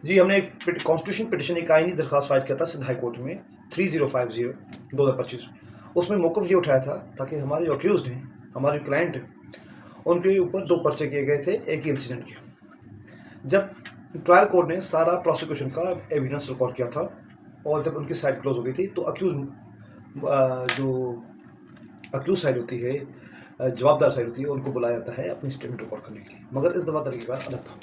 जी, हमने एक constitution petition एक आईनी दरख्वास्त फाइल किया था सिंध हाई कोर्ट में 3050 2025। उसमें मौक़िफ़ ये उठाया था ताकि हमारे जो अक्यूज़्ड हैं, हमारे क्लाइंट हैं, उनके ऊपर 2 पर्चे किए गए थे एक ही इंसिडेंट के। जब ट्रायल कोर्ट ने सारा प्रोसिक्यूशन का एविडेंस रिकॉर्ड किया था और जब उनकी साइड क्लोज़ हो गई थी, तो जो अक्यूज़ साइड होती है, जवाबदार साइड होती है, उनको बुलाया जाता है अपनी स्टेटमेंट रिकॉर्ड करने के लिए। मगर इस दफ़ा तरीका अलग था।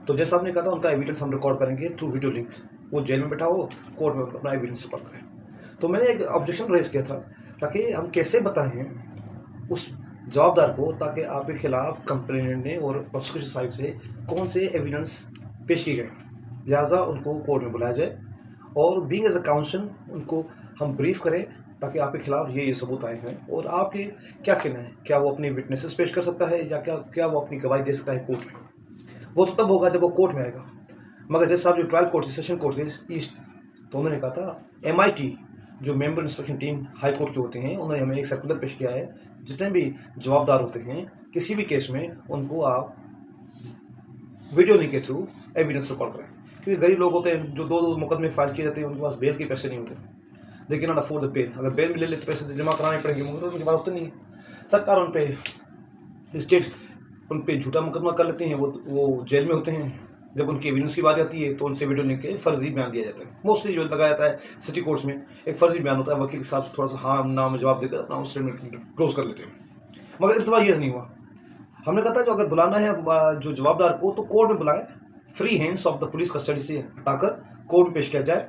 तो जैसा आपने कहा था, उनका एविडेंस हम रिकॉर्ड करेंगे थ्रू वीडियो लिंक। वो जेल में बैठा हो, कोर्ट में अपना एविडेंस रिकॉर्ड करें। तो मैंने एक ऑब्जेक्शन रेज़ किया था ताकि हम कैसे बताएँ उस जवाबदार को, ताकि आपके खिलाफ कंप्लेनेंट ने और प्रोसिक्यूशन साइड से कौन से एविडेंस पेश किए गए। लिहाजा उनको कोर्ट में बुलाया जाए और बीइंग एज अ काउंसिल उनको हम ब्रीफ करें ताकि आपके खिलाफ ये सबूत आए हैं और आपके क्या कहना है। क्या वो अपनी विटनेसेस पेश कर सकता है या क्या वो अपनी गवाही दे सकता है कोर्ट में। वो तो तब होगा जब वो कोर्ट में आएगा। मगर जैसे साहब जो ट्रायल कोर्ट थी, सेशन कोर्ट थी ईस्ट, तो उन्होंने कहा था MIT जो member inspection team high court के होते हैं, उन्होंने हमें एक सर्कुलर पेश किया है, जितने भी जवाबदार होते हैं किसी भी केस में, उनको आप वीडियो लिंक के थ्रू एविडेंस रिकॉर्ड करें। क्योंकि गरीब लोग होते हैं जो 2-2 मुकदमे फाइल किए जाते हैं, उनके पास बेल के पैसे नहीं होते। They can not afford the bail. अगर बेल में ले ले तो पैसे जमा कराने पड़ेंगे, मगर उनके पास होते नहीं है। सरकार उन पे स्टेट उन पे झूठा मुकदमा कर लेते हैं, वो जेल में होते हैं। जब उनकी एविडेंस की बात आती है तो उनसे वीडियो लिंक के फर्जी बयान दिया जाता है। मोस्टली जो लगाया जाता है सिटी कोर्ट्स में एक फर्जी बयान होता है, वकील के साथ थोड़ा सा हाँ ना में जवाब देकर अपना स्टेटमेंट क्लोज कर लेते हैं। मगर इस बार ये नहीं हुआ। हमने कहा था जो अगर बुलाना है जो जवाबदार को, तो कोर्ट में बुलाए, free hands of the police custody से हटाकर कोर्ट में पेश किया जाए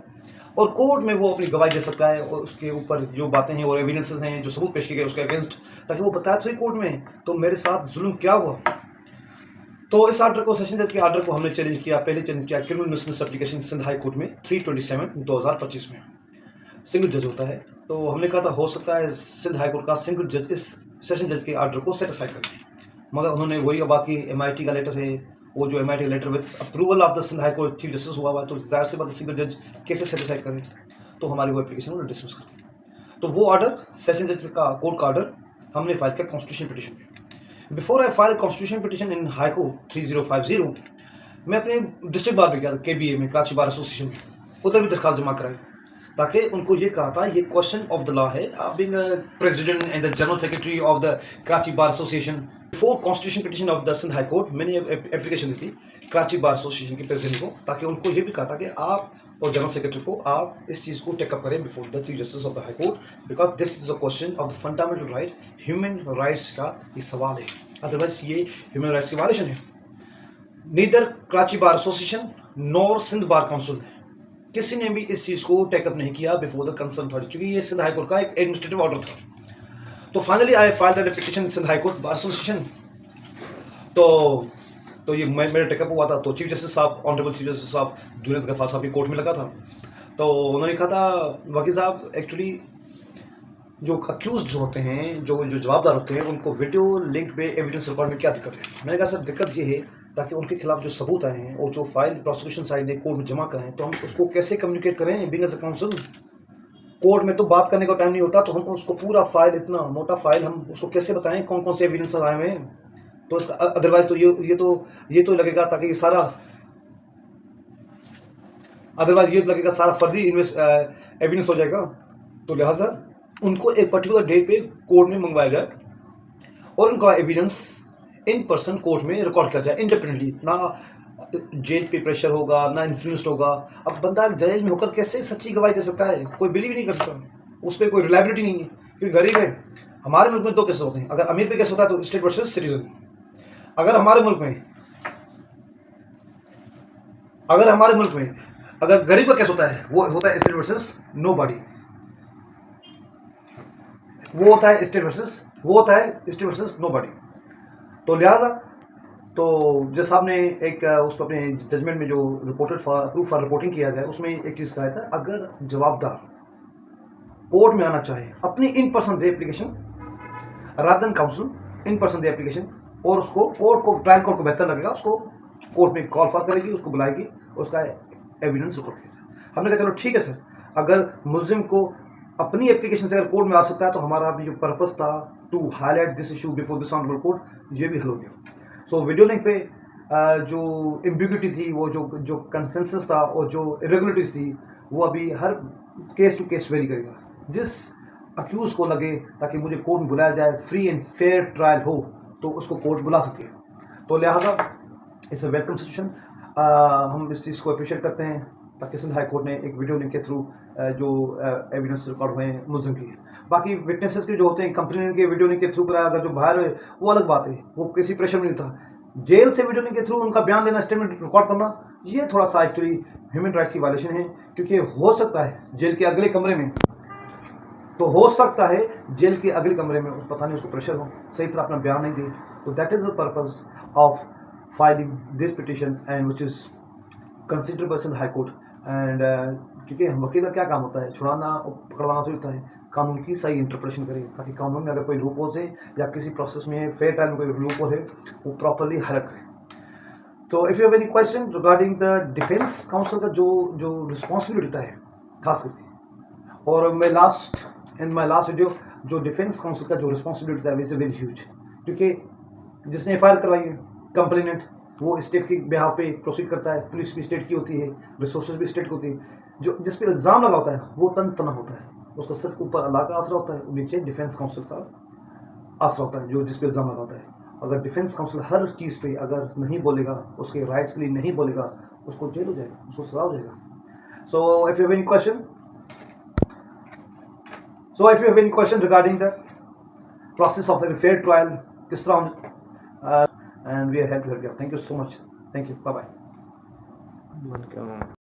और कोर्ट में वो अपनी गवाही दे सकता है और उसके ऊपर जो बातें हैं और एविडेंसेस हैं, जो सबूत पेश किए गए उसके अगेंस्ट, ताकि वो बताए तो कोर्ट में तो मेरे साथ जुल्म क्या हुआ। तो इस आर्डर को, सेशन जज के आर्डर को हमने चैलेंज किया। पहले चैलेंज किया criminal miscellaneous application Sindh high court में 327 2025 में। सिंगल जज होता है, तो हमने कहा था हो सकता है सिंध हाई कोर्ट का सिंगल जज इस सेशन जज के आर्डर को सेटिस्फाई करे। मगर उन्होंने वही बात की, MIT का लेटर है, वो जो MIT letter with approval of the Sindh high court chief justice हुआ तो जाहिर सी बात सिंगल जज कैसे सेटिस्फाई करे। तो हमारी वो एप्लीकेशन उन्होंने डिसमिस कर दी। तो वो आर्डर, सेशन जज का कोर्ट का आर्डर, हमने फाइल किया कॉन्स्टिट्यूशन पिटीशन में। Before I file constitution petition in high court 3050, मैं अपने डिस्ट्रिक्ट बार में गया था, KBA में, कराची बार एसोसिएशन में। उधर भी दरखास्त जमा कराई ताकि उनको ये कहा था ये क्वेश्चन ऑफ द लॉ है। आप being president and the general secretary of the Karachi bar association, before constitution petition of the Sindh high court, मैंने एप्लीकेशन दी थी कराची बार एसोसिएशन के प्रेसिडेंट को, ताकि उनको ये भी कहा था कि आप और जनरल सेक्रेटरी को आप इस चीज़ को टेकअप करें before the chief justice of the high court, because this is a question of the fundamental right, human rights का ये सवाल है। अदरवाइज ये ह्यूमन राइट्स की वायलेशन है। Neither Karachi bar association nor Sindh bar council किसी ने भी इस चीज़ को टेकअप नहीं किया बिफोर द कंसर्न अथॉरिटी, क्योंकि ये सिंध हाई कोर्ट का एक एडमिनिस्ट्रेटिव ऑर्डर था। तो finally I filed the petition Sindh high court bar association. तो ये मेरा टेकअप हुआ था। तो चीफ जस्टिस साहब, ऑनरेबल चीफ जस्टिस साहब जुनैद गफ्फार साहब की कोर्ट में लगा था। तो उन्होंने कहा था वकील साहब, एक्चुअली जो अक्यूज होते हैं, जो जवाबदार होते हैं, उनको वीडियो लिंक पे एविडेंस रिकॉर्ड में क्या दिक्कत है। मैंने कहा सर दिक्कत ये है ताकि उनके खिलाफ जो सबूत आए हैं और जो फाइल प्रोसिक्यूशन साइड ने कोर्ट में जमा कराएं, तो हम उसको कैसे कम्युनिकेट करें being as a counsel. Court में तो बात करने का टाइम नहीं होता, तो हम उसको पूरा फाइल, इतना मोटा फाइल, हम उसको कैसे बताएं कौन कौन से एविडेंस आए हुए हैं। तो इसका अदरवाइज तो ये तो लगेगा ताकि ये सारा, अदरवाइज ये लगेगा सारा फर्जी एविडेंस हो जाएगा। तो लिहाजा उनको एक पर्टिकुलर डेट पे कोर्ट में मंगवाया जाए और उनका एविडेंस इन पर्सन कोर्ट में रिकॉर्ड किया जाए इंडिपेंडेंटली। ना जेल पे प्रेशर होगा, ना इन्फ्लुएंस्ड होगा। अब बंदा जेल में होकर कैसे सच्ची गवाही दे सकता है, कोई बिलीव नहीं कर सकता, उस पर कोई रिलायबिलिटी नहीं है क्योंकि गरीब है। हमारे मुल्क में 2 केसेस होते हैं। अगर अमीर पे केस होता है तो स्टेट वर्सेस सिटीजन। अगर हमारे मुल्क में अगर गरीब का केस होता है, वो होता है स्टेट वर्सेस नोबॉडी। वो होता है स्टेट वर्सेस नोबॉडी। तो लिहाजा तो जैसा आपने एक उस पर अपने जजमेंट में जो रिपोर्टेड प्रूफ फॉर रिपोर्टिंग किया जाए, उसमें एक चीज़ कहा था, अगर जवाबदार कोर्ट में आना चाहे अपनी in person they application, rather than council, in person they application, और उसको ट्रायल कोर्ट को बेहतर लगेगा, उसको कोर्ट में कॉल फॉर करेगी, उसको बुलाएगी, उसका एविडेंस रिकॉर्ड करेगी। हमने कहा चलो ठीक है सर, अगर मुलजिम को अपनी एप्लीकेशन से अगर कोर्ट में आ सकता है तो हमारा भी जो पर्पस था to highlight this issue before this honourable court, ये भी हल हो गया। सो वीडियो लिंक पे जो एम्बिग्यूटी थी, वो जो जो कंसेंसस था और जो इरेगुलरिटीज थी, वो अभी हर केस टू केस वेरी करेगा। जिस अक्यूज को लगे ताकि मुझे कोर्ट में बुलाया जाए, फ्री एंड फेयर ट्रायल हो, तो उसको कोर्ट बुला सकती है। तो लिहाजा इट्स अ वेलकम सिचुएशन। हम इस चीज़ को अप्रिशिएट करते हैं। पाकिस्तान हाई कोर्ट ने एक वीडियो लिंक के थ्रू जो एविडेंस रिकॉर्ड हुए हैं मुलजिम की। बाकी विटनेसेस के जो होते हैं कंप्लेनेंट के वीडियो लिंक के थ्रू कराया, अगर जो बाहर है वो अलग बात है, वो किसी प्रेशर में नहीं था। जेल से वीडियो लिंक के थ्रू उनका बयान लेना, स्टेटमेंट रिकॉर्ड करना, ये थोड़ा सा एक्चुअली ह्यूमन राइट्स की वायलेशन है। क्योंकि हो सकता है जेल के अगले कमरे में, तो हो सकता है जेल के अगले कमरे में पता नहीं उसको प्रेशर हो, सही तरह अपना बयान नहीं दे। तो that is the purpose of filing this petition and which is considered by high court. And क्योंकि हम वकील का क्या काम होता है, छुड़ाना और पकड़वाना तो होता है, कानून की सही इंटरप्रेशन करें ताकि कानून में अगर कोई लूप होल है या किसी प्रोसेस में फेयर ट्रायल में कोई लूप होल है वो प्रॉपरली हल करें। तो if you have any question regarding the defence council का जो जो रिस्पॉन्सिबिलिटी होता है खास करके, और मैं इन माई लास्ट वीडियो जो डिफेंस काउंसिल का जो रिस्पॉन्सिबिलिटी है इज वेरी ह्यूज। क्योंकि जिसने फाइल करवाई है कंप्लेनेंट, वो स्टेट के बिहाफ पे प्रोसीड करता है, पुलिस भी स्टेट की होती है, रिसोर्सेज भी स्टेट की होती है। जो जिस पे इल्ज़ाम लगा होता है वो तन तना होता है, उसको सिर्फ ऊपर अल्लाह का आसरा होता है, नीचे डिफेंस काउंसिल का आसरा होता है जो जिस पे इल्ज़ाम लगा होता है। अगर डिफेंस काउंसिल हर चीज़ पे अगर नहीं बोलेगा, उसके राइट्स के लिए नहीं बोलेगा, उसको जेल हो जाएगा, उसको सजा हो जाएगा। So if you have any question regarding the process of a fair trial, किस तरह, and we are here to help you. Thank you so much. Thank you. Bye bye.